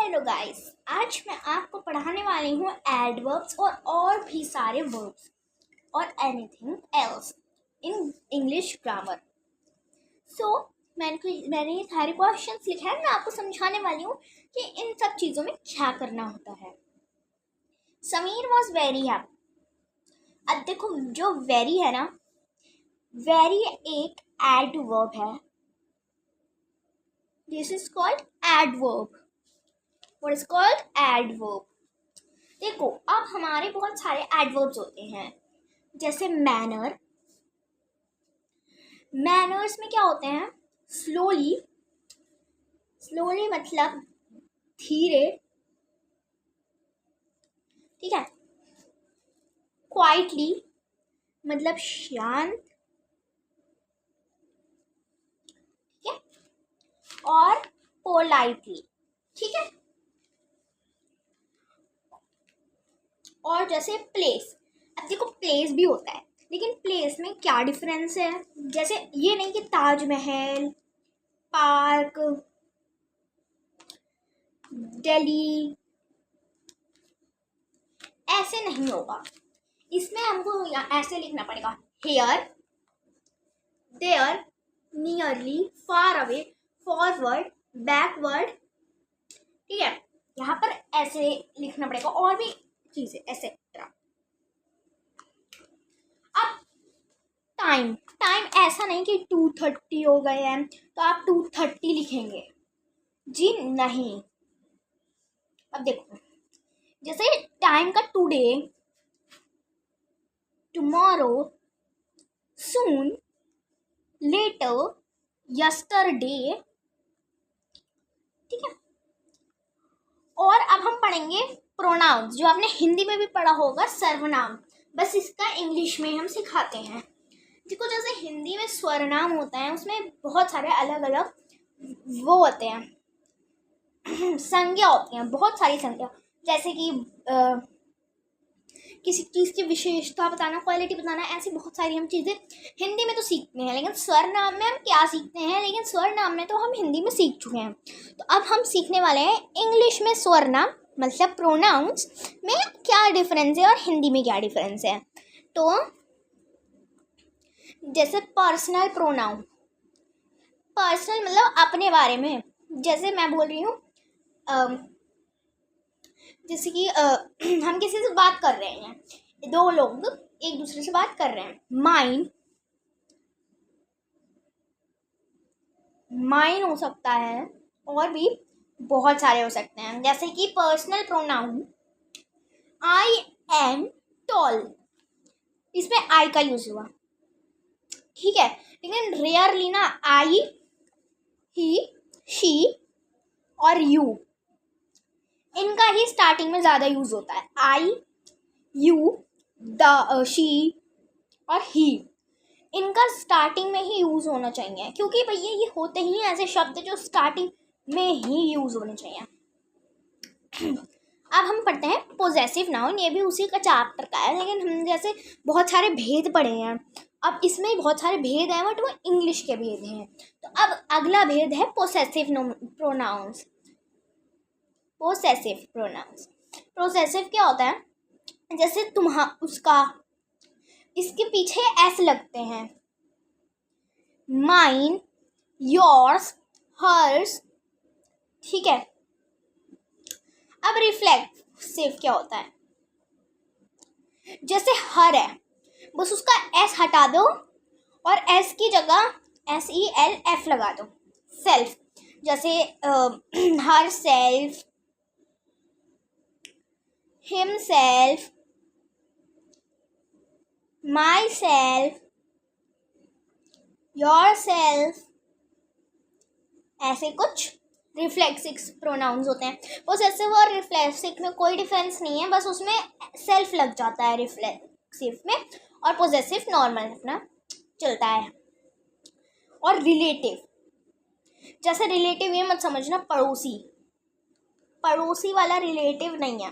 Hello guys, आज मैं आपको पढ़ाने वाली हूँ एडवर्ब्स और भी सारे वर्ब्स और anything else in English grammar. मैंने ये सारे क्वेश्चंस लिखे हैं। मैं आपको समझाने वाली हूँ कि इन सब चीज़ों में क्या करना होता है। Sameer was very happy. अब देखो, जो वेरी है ना, वेरी एक एडवर्ब है। This is called adverb. What is called adverb? देखो, अब हमारे बहुत सारे एडवर्ब्स होते हैं, जैसे मैनर। मैनर्स में क्या होते हैं? स्लोली, स्लोली मतलब धीरे, ठीक है। क्वाइटली मतलब शांत, ठीक है। और पोलाइटली, ठीक है। और जैसे प्लेस, अब देखो प्लेस भी होता है, लेकिन प्लेस में क्या डिफरेंस है? जैसे ये नहीं कि ताजमहल, पार्क, दिल्ली, ऐसे नहीं होगा। इसमें हमको ऐसे लिखना पड़ेगा, here, there, nearly, far away, forward, backward, ठीक है। यहाँ पर ऐसे लिखना पड़ेगा, और भी चीजें एक्सेट्रा। अब टाइम, टाइम ऐसा नहीं कि 2:30 हो गए हैं तो आप 2:30 लिखेंगे जी, नहीं। अब देखो, जैसे टाइम का टुडे, टुमारो, सून, लेटर, यस्टरडे, ठीक है। और अब हम पढ़ेंगे प्रोनाउंस, जो आपने हिंदी में भी पढ़ा होगा, सर्वनाम। बस इसका इंग्लिश में हम सिखाते हैं। देखो, जैसे हिंदी में स्वरनाम होता है, उसमें बहुत सारे अलग अलग वो होते हैं, संज्ञा होती हैं, बहुत सारी संज्ञा। जैसे कि किसी चीज़ की विशेषता बताना, क्वालिटी बताना, ऐसी बहुत सारी हम चीज़ें हिंदी में तो सीखते हैं, लेकिन स्वरनाम में हम क्या सीखते हैं? लेकिन स्वरनाम में तो हम हिंदी में सीख चुके हैं। तो अब हम सीखने वाले हैं इंग्लिश में स्वरनाम, मतलब प्रोनाउंस में क्या डिफरेंस है और हिंदी में क्या डिफरेंस है। तो जैसे पर्सनल प्रोनाउन, पर्सनल मतलब अपने बारे में। जैसे मैं बोल रही हूँ, जैसे कि हम किसी से बात कर रहे हैं, दो लोग एक दूसरे से बात कर रहे हैं। माइन हो सकता है, और भी बहुत सारे हो सकते हैं। जैसे कि personal pronoun, I am tall, इसमें आई का यूज हुआ, ठीक है। लेकिन रेयरली ना आई, ही, शी और यू, इनका ही स्टार्टिंग में ज़्यादा यूज होता है। आई, यू, द, शी और ही, इनका स्टार्टिंग में ही यूज होना चाहिए, क्योंकि भैया ये होते ही ऐसे शब्द जो स्टार्टिंग में ही यूज होने चाहिए। अब हम पढ़ते हैं पोजेसिव नाउन। ये भी उसी का चैप्टर का है, लेकिन हम जैसे बहुत सारे भेद पढ़े हैं। अब इसमें बहुत सारे भेद हैं, बट वो इंग्लिश के भेद हैं। तो अब अगला भेद है possessive pronouns. Possessive pronouns, possessive क्या होता है? जैसे उसका, इसके पीछे एस लगते हैं। माइन, योर्स, हर्स, ठीक है। अब रिफ्लेक्सिव क्या होता है? जैसे हर है, बस उसका एस हटा दो और एस की जगह SELF लगा दो। सेल्फ, जैसे her self, himself, my self, your self, ऐसे कुछ रिफ्लेक्सिव प्रोनाउंस होते हैं। पोसेसिव और रिफ्लेक्सिव में कोई डिफरेंस नहीं है, बस उसमें सेल्फ लग जाता है रिफ्लेक्सिव में, और पोसेसिव नॉर्मल अपना चलता है। और रिलेटिव, जैसे रिलेटिव ये मत समझना पड़ोसी, पड़ोसी वाला रिलेटिव नहीं है,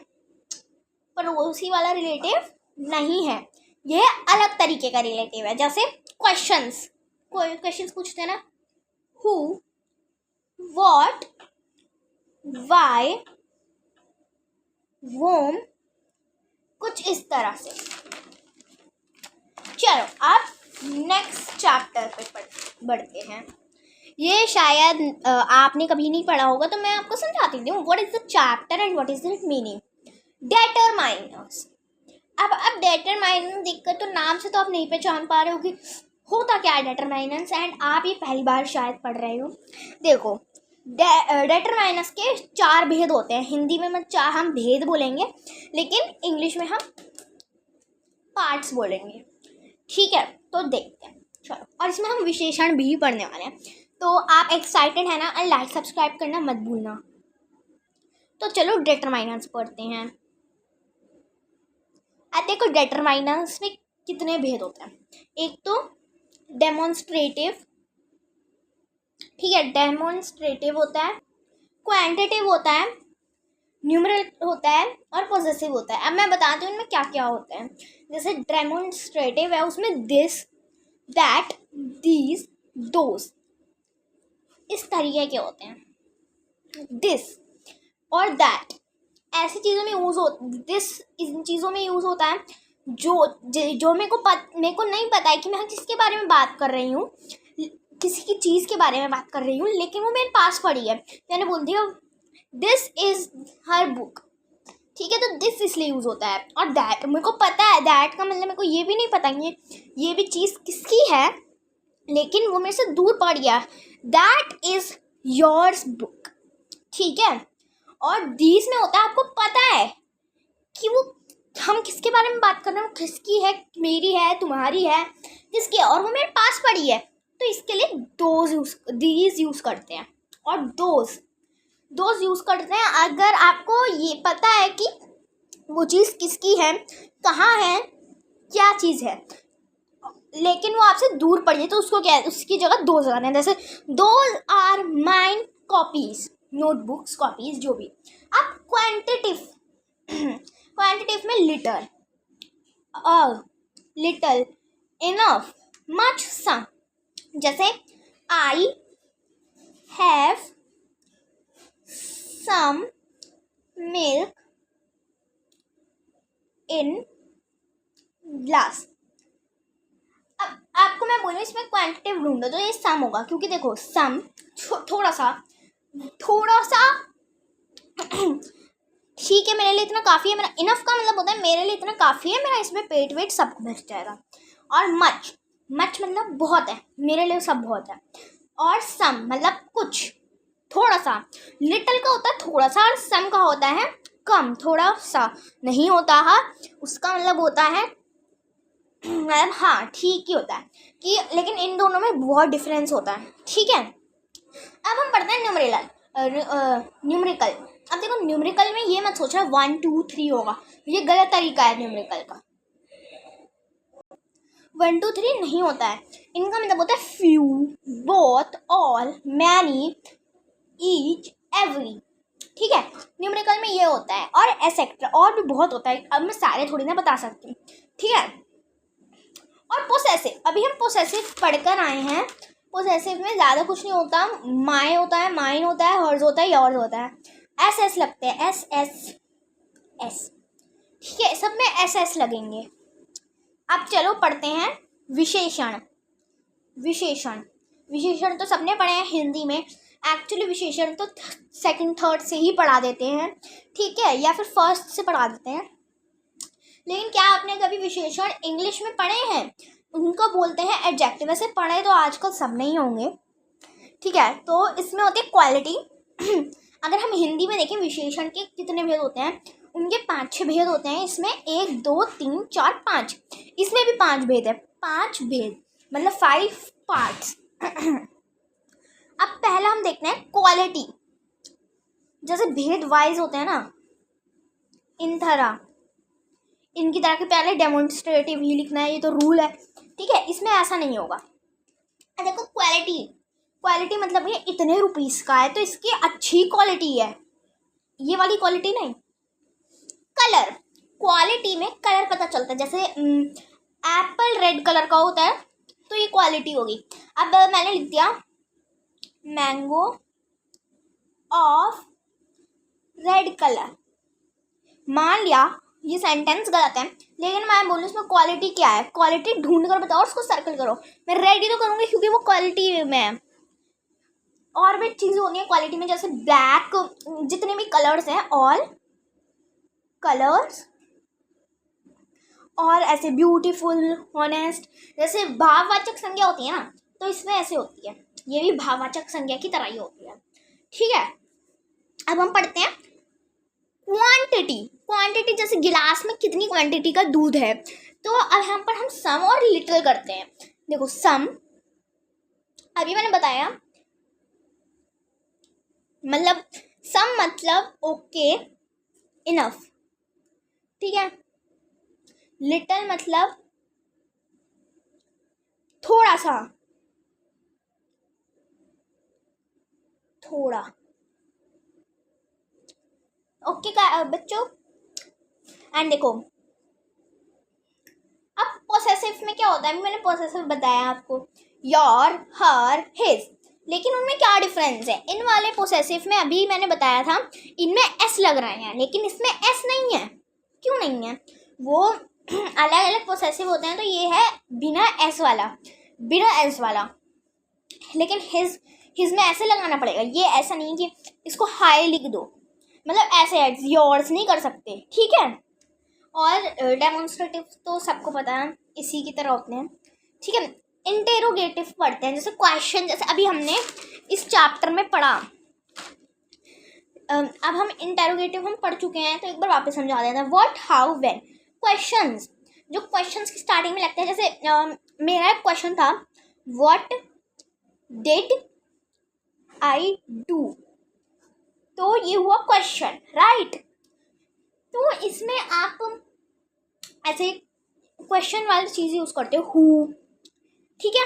पड़ोसी वाला रिलेटिव नहीं है, ये अलग तरीके का रिलेटिव है। जैसे क्वेश्चंस, कोई क्वेश्चंस पूछते हैं ना, हु, व्हाट, वाई, वोम, कुछ इस तरह से। चलो अब नेक्स्ट चैप्टर पे बढ़ते हैं। ये शायद आपने कभी नहीं पढ़ा होगा, तो मैं आपको समझाती हूँ। What is the chapter and what is the meaning. Determiners. अब डेटरमाइनर देखकर तो नाम से तो आप नहीं पहचान पा रहे हो कि होता क्या है डेटरमाइनर्स, एंड आप ये पहली बार शायद पढ़ रहे हो। देखो, डेटरमाइनर्स के 4 भेद होते हैं। हिंदी में हम भेद बोलेंगे, लेकिन इंग्लिश में हम पार्ट्स बोलेंगे। ठीक है, तो देखते हैं। चलो, और इसमें हम विशेषण भी पढ़ने वाले हैं। तो आप एक्साइटेड है ना? एंड लाइक सब्सक्राइब करना मत भूलना। तो चलो डेटरमाइनर्स पढ़ते हैं। अब देखो, डेटरमाइनर्स में कितने भेद होते हैं। एक तो डेमोन्स्ट्रेटिव, ठीक है, डेमोन्स्ट्रेटिव होता है, क्वांटिटिव होता है, न्यूमरल होता है, और पॉसेसिव होता है। अब मैं बताती हूँ इनमें क्या क्या होता है। जैसे डेमोन्स्ट्रेटिव है, उसमें दिस, दैट, दीज, दोज, इस तरीके के होते हैं। दिस और दैट ऐसी चीज़ों में यूज़ हो, दिस इन चीज़ों में यूज़ होता है जो मेरे को नहीं पता है कि मैं किसके बारे में बात कर रही हूँ, किसी की चीज़ के बारे में बात कर रही हूँ, लेकिन वो मेरे पास पड़ी है, मैंने बोल दिया दिस इज हर बुक। ठीक है, तो दिस इसलिए यूज़ होता है। और दैट, मेरे को पता है, दैट का मतलब मेरे को ये भी नहीं पता ये भी चीज़ किसकी है, लेकिन वो मेरे से दूर पड़ गया। That is yours book. ठीक है, और दीस में होता है, आपको पता है कि वो हम किसके बारे में बात कर रहे हैं, किसकी है, मेरी है, तुम्हारी है, किसकी है, और वो मेरे पास पड़ी है, तो इसके लिए दीज यूज करते हैं। और दोज यूज करते हैं अगर आपको ये पता है कि वो चीज़ किसकी है, कहाँ है, क्या चीज़ है, लेकिन वो आपसे दूर पड़ी है, तो उसको क्या है, उसकी जगह दोज लगाते हैं। जैसे those are mine copies, notebooks, copies, जो भी। अब क्वांटिटिव में little, little, enough, much, some. जैसे I have some milk in glass. अब आपको मैं बोलूँ इसमें क्वांटिटिव ढूंढो, तो ये सम होगा, क्योंकि देखो सम थोड़ा सा ठीक है, मेरे लिए इतना काफ़ी है, मेरा इनफ का मतलब होता है मेरे लिए इतना काफ़ी है, मेरा इसमें पेट वेट सब भर जाएगा। और मच मतलब बहुत है, मेरे लिए सब बहुत है। और सम मतलब कुछ, थोड़ा सा। लिटिल का होता है थोड़ा सा, और सम का होता है कम, थोड़ा सा नहीं होता है, उसका मतलब होता है मतलब हाँ ठीक ही होता है कि, लेकिन इन दोनों में बहुत डिफरेंस होता है। ठीक है, अब हम पढ़ते हैं न्यूमेरिकल। अब देखो, न्यूमेरिकल में ये मत सोचना 1 2 3 होगा, ये गलत तरीका है न्यूमेरिकल का। 1 2 3 नहीं होता है, इनका मतलब होता है few, both, all, many, each, every. ठीक है, न्यूमेरिकल में ये होता है, और एसेक्ट्रा, और भी बहुत होता है, अब मैं सारे थोड़ी ना बता सकती हूँ। ठीक है, और पोसेसिव, अभी हम पोसेसिव पढ़कर आए हैं। पोसेसिव में ज़्यादा कुछ नहीं होता, माई होता है, माइन होता है, हर्ज होता है, योर्स होता है, एस एस लगते हैं, एस एस एस। ठीक है, सब में एस एस लगेंगे। अब चलो पढ़ते हैं विशेषण। विशेषण तो सबने पढ़े हैं हिंदी में। एक्चुअली विशेषण तो 2nd 3rd से ही पढ़ा देते हैं, ठीक है, या फिर 1st से पढ़ा देते हैं। लेकिन क्या आपने कभी विशेषण इंग्लिश में पढ़े हैं? उनको बोलते हैं एडजेक्टिव। वैसे पढ़े तो आजकल सब नहीं होंगे। ठीक है, तो इसमें होती है क्वालिटी। अगर हम हिंदी में देखें विशेषण के कितने भेद होते हैं, उनके 5-6 भेद होते हैं। इसमें 1 2 3 4 5, इसमें भी 5 भेद है। 5 भेद मतलब 5 पार्ट्स। अब पहला हम देखते हैं क्वालिटी। जैसे भेद वाइज होते हैं ना, इनकी तरह के पहले डेमोन्स्ट्रेटिव ही लिखना है, ये तो रूल है। ठीक है, इसमें ऐसा नहीं होगा। देखो क्वालिटी मतलब ये इतने रुपीस का है, तो इसकी अच्छी क्वालिटी है, ये वाली क्वालिटी नहीं। कलर, क्वालिटी में कलर पता चलता है। जैसे एप्पल रेड कलर का होता है, तो ये क्वालिटी होगी। अब मैंने लिख दिया मैंगो ऑफ रेड कलर, मान लिया ये सेंटेंस गलत है, लेकिन मैं बोलूँ इसमें क्वालिटी क्या है, क्वालिटी ढूंढ कर बताओ और उसको सर्कल करो। मैं रेडी तो करूँगी क्योंकि वो क्वालिटी में है। और भी चीज़ें होती हैं क्वालिटी में, जैसे ब्लैक, जितने भी कलर्स हैं, ऑल कलर्स, और ऐसे ब्यूटीफुल, ऑनेस्ट, जैसे भाववाचक संज्ञा होती है ना, तो इसमें ऐसे होती है, ये भी भाववाचक संज्ञा की तरह ही होती है। ठीक है, अब हम पढ़ते हैं क्वांटिटी। क्वांटिटी जैसे गिलास में कितनी क्वांटिटी का दूध है, तो अब यहाँ पर हम सम और लिटिल करते हैं। देखो सम, अभी मैंने बताया, मतलब सम मतलब ओके, इनफ, ठीक है। लिटिल मतलब थोड़ा सा, थोड़ा, ओके का बच्चों। एंड देखो अब पोसेसिव में क्या होता है, मैंने पोसेसिव बताया आपको, योर, हर, हिज, लेकिन उनमें क्या डिफरेंस है। इन वाले पोसेसिव में अभी मैंने बताया था इनमें एस लग रहे हैं, लेकिन इसमें एस नहीं है। क्यों नहीं है, वो अलग अलग पोसेसिव होते हैं, तो ये है बिना एस वाला, बिना एस वाला, लेकिन हिज में ऐसे लगाना पड़ेगा। ये ऐसा नहीं कि इसको हाई लिख दो, मतलब ऐसे योर्स नहीं कर सकते, ठीक है। और डेमोन्स्ट्रेटिव तो सबको पता है, इसी की तरह होते हैं, ठीक है। इंटेरोगेटिव पढ़ते हैं, जैसे क्वेश्चन, जैसे अभी हमने इस चैप्टर में पढ़ा। अब हम इंटेरोगेटिव हम पढ़ चुके हैं, तो एक बार वापस समझा देते हैं। व्हाट, हाउ, व्हेन, क्वेश्चंस, जो क्वेश्चंस की स्टार्टिंग में लगते हैं, जैसे मेरा एक क्वेश्चन था, व्हाट डिड आई डू, तो ये हुआ क्वेश्चन, राइट। तो इसमें आप ऐसे क्वेश्चन वाली चीज़ यूज़ करते हो, हु, ठीक है।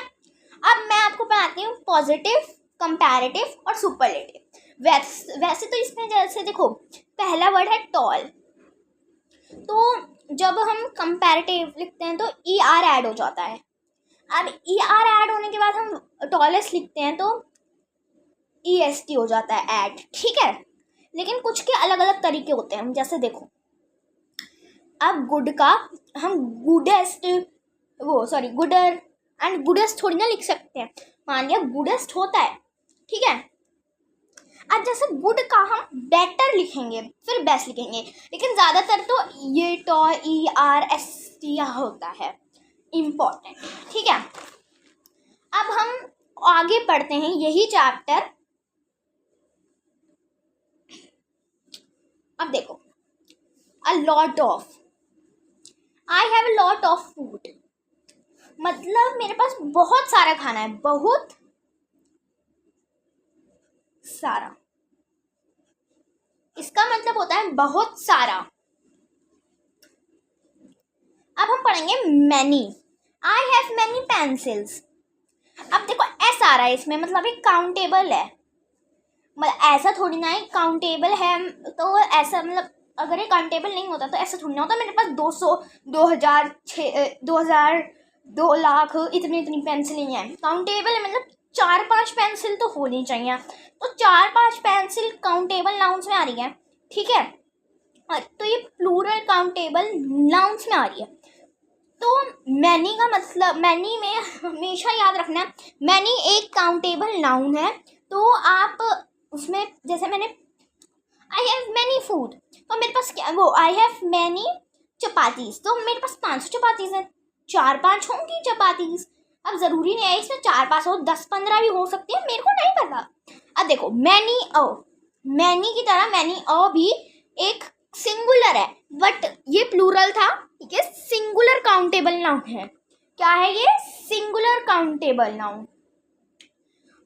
अब मैं आपको पढ़ाती हूँ पॉजिटिव, कंपैरेटिव और सुपरलेटिव। वैसे तो इसमें जैसे देखो पहला वर्ड है टॉल, तो जब हम कंपैरेटिव लिखते हैं तो ई आर ऐड हो जाता है। अब ई आर ऐड होने के बाद हम टॉलेस्ट लिखते हैं तो ई एस टी हो जाता है, ऐड, ठीक है। लेकिन कुछ के अलग अलग तरीके होते हैं, जैसे देखो अब गुड का हम गुडेस्ट, गुडर एंड गुडेस्ट थोड़ी ना लिख सकते हैं, मान लिया गुडेस्ट होता है, ठीक है। अब जैसे गुड का हम बेटर लिखेंगे, फिर बेस्ट लिखेंगे, लेकिन ज़्यादातर तो ये टॉ ई आर एस टी होता है, इम्पोर्टेंट, ठीक है। अब हम आगे पढ़ते हैं यही चैप्टर। अब देखो a lot of, I have a lot of food, मतलब मेरे पास बहुत सारा खाना है, बहुत सारा, इसका मतलब होता है बहुत सारा। अब हम पढ़ेंगे many, I have many pencils. अब देखो एस आ रहा है इसमें, मतलब एक काउंटेबल है, मतलब ऐसा थोड़ी ना है काउंटेबल है, तो ऐसा मतलब अगर ये काउंटेबल नहीं होता तो ऐसा थोड़ी ना होता मेरे पास 200, 2000, 2000, 2 लाख इतनी पेंसिलें हैं। काउंटेबल है मतलब 4-5 पेंसिल तो होनी चाहिए, तो 4-5 पेंसिल काउंटेबल नाउन्स में आ रही है, ठीक है। तो ये प्लूरल काउंटेबल नाउन्स में आ रही है। तो मैनी का मतलब, मैनी में हमेशा याद रखना मैनी एक काउंटेबल नाउन है, तो आप उसमें जैसे मैंने आई हैव मैनी फूड, तो मेरे पास क्या, वो आई हैव मैनी चपातीस, तो मेरे पास 500 चपातीस है, 4-5 होंगी चपातीस। अब ज़रूरी नहीं है इसमें 4-5 हो, 10-15 भी हो सकती है, मेरे को नहीं पता। अब देखो मैनी अ, मैनी की तरह मैनी अ भी एक सिंगुलर है, बट ये प्लूरल था, ठीक है, सिंगुलर काउंटेबल नाउन है। क्या है ये, सिंगुलर काउंटेबल नाउन।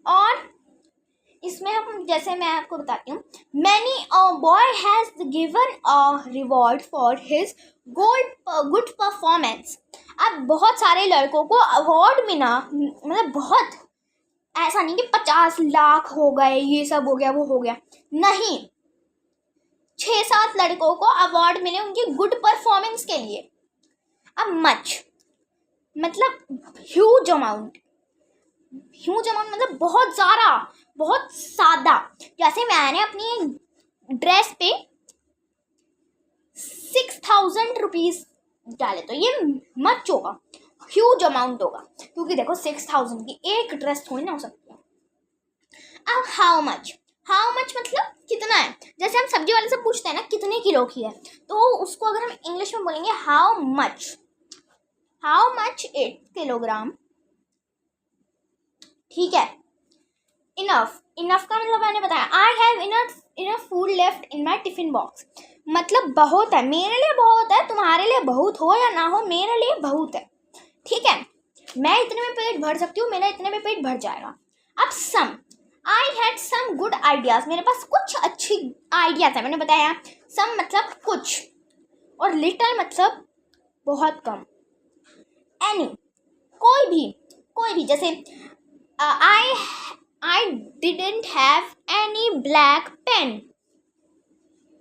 और इसमें हम, जैसे मैं आपको बताती हूँ, many a boy has given a reward for his good performance. अब बहुत सारे लड़कों को अवार्ड मिला, मतलब बहुत, ऐसा नहीं कि 50 लाख हो गए, ये सब हो गया वो हो गया, नहीं, 6-7 लड़कों को अवार्ड मिले उनकी गुड परफॉर्मेंस के लिए। अब मच मतलब ह्यूज अमाउंट, ह्यूज अमाउंट मतलब बहुत ज़्यादा, बहुत सादा। जैसे मैंने अपनी ड्रेस पे 6,000 रुपीज़ डाले तो ये मच होगा, ह्यूज अमाउंट होगा, क्योंकि देखो 6,000 की एक ड्रेस थोड़ी ना हो सकती है। अब हाउ मच मतलब कितना है। जैसे हम सब्जी वाले से पूछते हैं ना कितने किलो की है, तो उसको अगर हम इंग्लिश में बोलेंगे हाउ मच 8 किलोग्राम, ठीक है। इनफ का मतलब मैंने बताया, I have enough food left in my tiffin box, मतलब बहुत है, मेरे लिए बहुत है, तुम्हारे लिए बहुत हो या ना हो, मेरे लिए बहुत है, ठीक है। मैं इतने में पेट भर सकती हूँ, मेरा इतने में पेट भर जाएगा। अब some, I had some good ideas, मेरे पास कुछ अच्छी आइडियाज है, मैंने बताया। सम मतलब कुछ, और लिटल मतलब बहुत कम। एनी कोई भी जैसे I didn't have any black pen,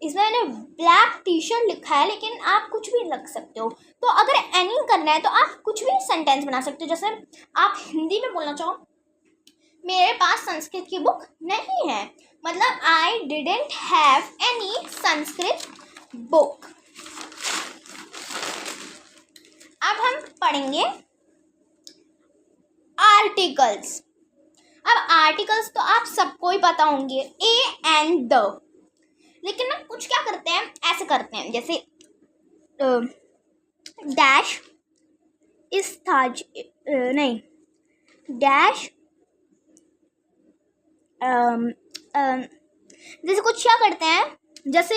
इसमें मैंने ब्लैक टी शर्ट लिखा है, लेकिन आप कुछ भी लिख सकते हो। तो अगर एनी करना है तो आप कुछ भी सेंटेंस बना सकते हो। जैसे आप हिंदी में बोलना चाहो मेरे पास संस्कृत की बुक नहीं है, मतलब आई didn't have any Sanskrit book. अब हम पढ़ेंगे आर्टिकल्स। अब आर्टिकल्स तो आप सबको ही पता होंगे, ए एंड द, लेकिन ना कुछ क्या करते हैं, ऐसे करते हैं, जैसे डैश इस ताज नहीं डैश जैसे कुछ क्या करते हैं, जैसे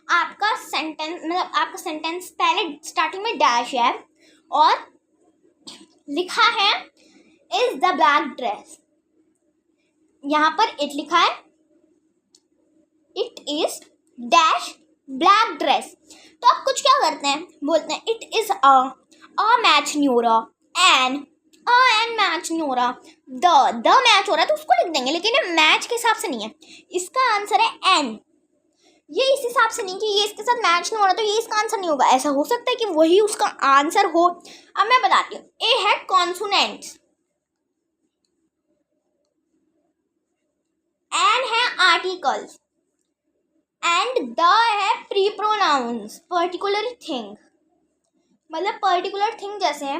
आपका सेंटेंस मतलब आपका सेंटेंस पहले स्टार्टिंग में डैश है और लिखा है इज द ब्लैक ड्रेस, यहाँ पर इट लिखा है it is dash black dress, तो आप कुछ क्या करते हैं, बोलते हैं इट इज अ मैच न्यूरा एन मैच न्यूरा, द मैच हो रहा है तो उसको लिख देंगे, लेकिन ये मैच के हिसाब से नहीं है, इसका आंसर है एन, ये इस हिसाब से नहीं कि ये इसके साथ मैच नहीं हो रहा तो ये इसका आंसर नहीं होगा, ऐसा हो सकता है कि वही उसका आंसर हो। अब मैं बताती हूँ, ए है कॉन्सोनेंट्स, एन है आर्टिकल्स, एंड द है प्री प्रोनाउंस, पर्टिकुलर थिंग, मतलब पर्टिकुलर थिंग जैसे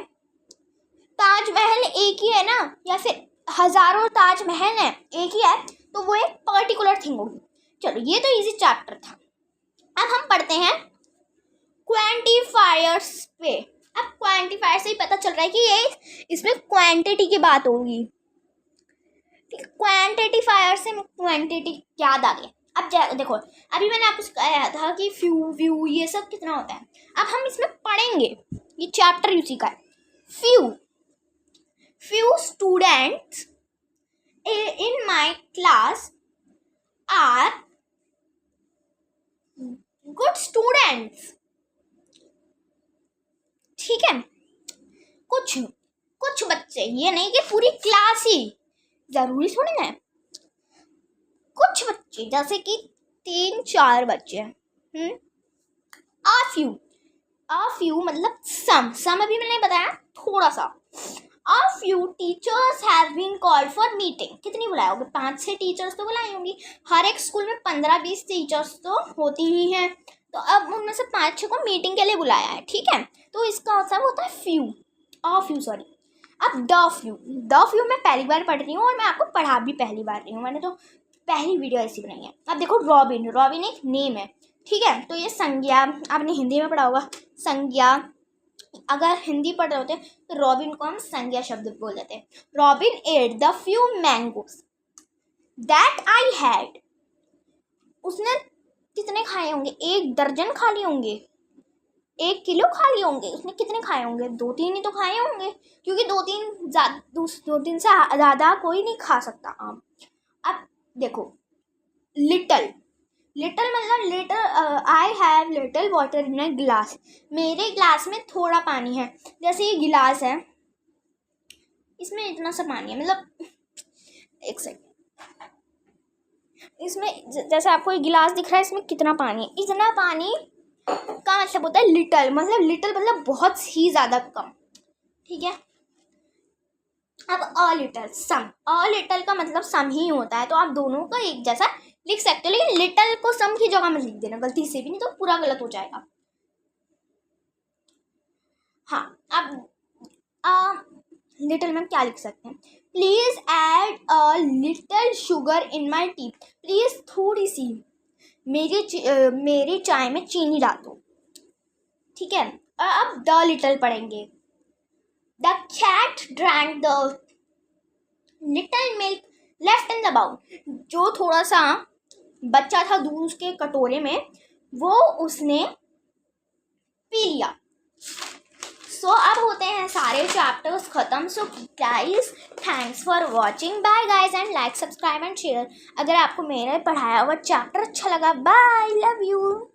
ताजमहल एक ही है ना, या फिर हजारों ताजमहल है एक ही है, तो वो एक पर्टिकुलर थिंग होगी। चलो ये तो इजी चैप्टर था। अब हम पढ़ते हैं क्वांटिफायर्स पे। अब क्वांटिफायर से ही पता चल रहा है कि ये इसमें क्वांटिटी की बात होगी, क्वांटिफायर से क्वांटिटी याद आ गया। अब देखो अभी मैंने आपको कहा था कि फ्यू व्यू ये सब कितना होता है, अब हम इसमें पढ़ेंगे, ये चैप्टर उसी का है। few students in my class are good students, ठीक है। कुछ बच्चे, ये नहीं कि पूरी क्लास ही, जरूरी थोड़ी ना है, कुछ बच्चे जैसे कि 3-4 बच्चे हैं। a few मतलब सम अभी मैंने बताया थोड़ा सा। A few teachers have been called for meeting, कितनी बुलाए होंगे, 5-6 टीचर्स तो बुलाई होंगी, हर एक स्कूल में 15-20 टीचर्स तो होती ही हैं, तो अब उनमें से 5-6 को मीटिंग के लिए बुलाया है, ठीक है। तो इसका मतलब होता है फ्यू, सॉरी। अब द फ्यू मैं पहली बार पढ़ रही हूँ और मैं आपको पढ़ा भी पहली बार रही हूँ, मैंने तो पहली वीडियो ऐसी बनाई है। अब देखो रॉबिन एक नेम है, ठीक है, तो ये संज्ञा, आपने हिंदी में पढ़ा होगा संज्ञा, अगर हिंदी पढ़ रहे होते तो रॉबिन को हम संज्ञा शब्द बोल देते हैं। Robin at the few mangoes that I had, उसने कितने खाए होंगे, 1 दर्जन खा लिए होंगे, 1 किलो खा लिए होंगे, उसने कितने खाए होंगे, 2-3 ही तो खाए होंगे, क्योंकि 2-3 से ज़्यादा कोई नहीं खा सकता आम। अब देखो लिटल मतलब I have little water in a glass, मेरे ग्लास में थोड़ा पानी है, जैसे ये गिलास है इसमें इतना सा पानी है, मतलब एक सेकंड, इसमें जैसे आपको ये गिलास दिख रहा है, इसमें कितना पानी है, इतना पानी का मतलब होता है लिटल मतलब बहुत ही ज़्यादा कम, ठीक है। अब अ लिटल का मतलब सम ही होता है, तो आप दोनों का एक जैसा लिख सकते हो, लेकिन लिटल को सम की जगह में लिख देना गलती से भी, नहीं तो पूरा गलत हो जाएगा। हाँ, अब लिटिल में क्या लिख सकते हैं? Please add a little sugar in my T. Please थोड़ी सी मेरी चाय में चीनी डाल दो। ठीक है, अब द लिटिल पढ़ेंगे। The cat drank the little milk left in the bowl. जो थोड़ा सा बच्चा था दूध उसके कटोरे में, वो उसने पी लिया। सो अब होते हैं सारे चैप्टर्स खत्म। So guys, thanks for watching. Bye guys, and like, subscribe and share. अगर आपको मेरा पढ़ाया हुआ चैप्टर अच्छा लगा, बाय, लव यू।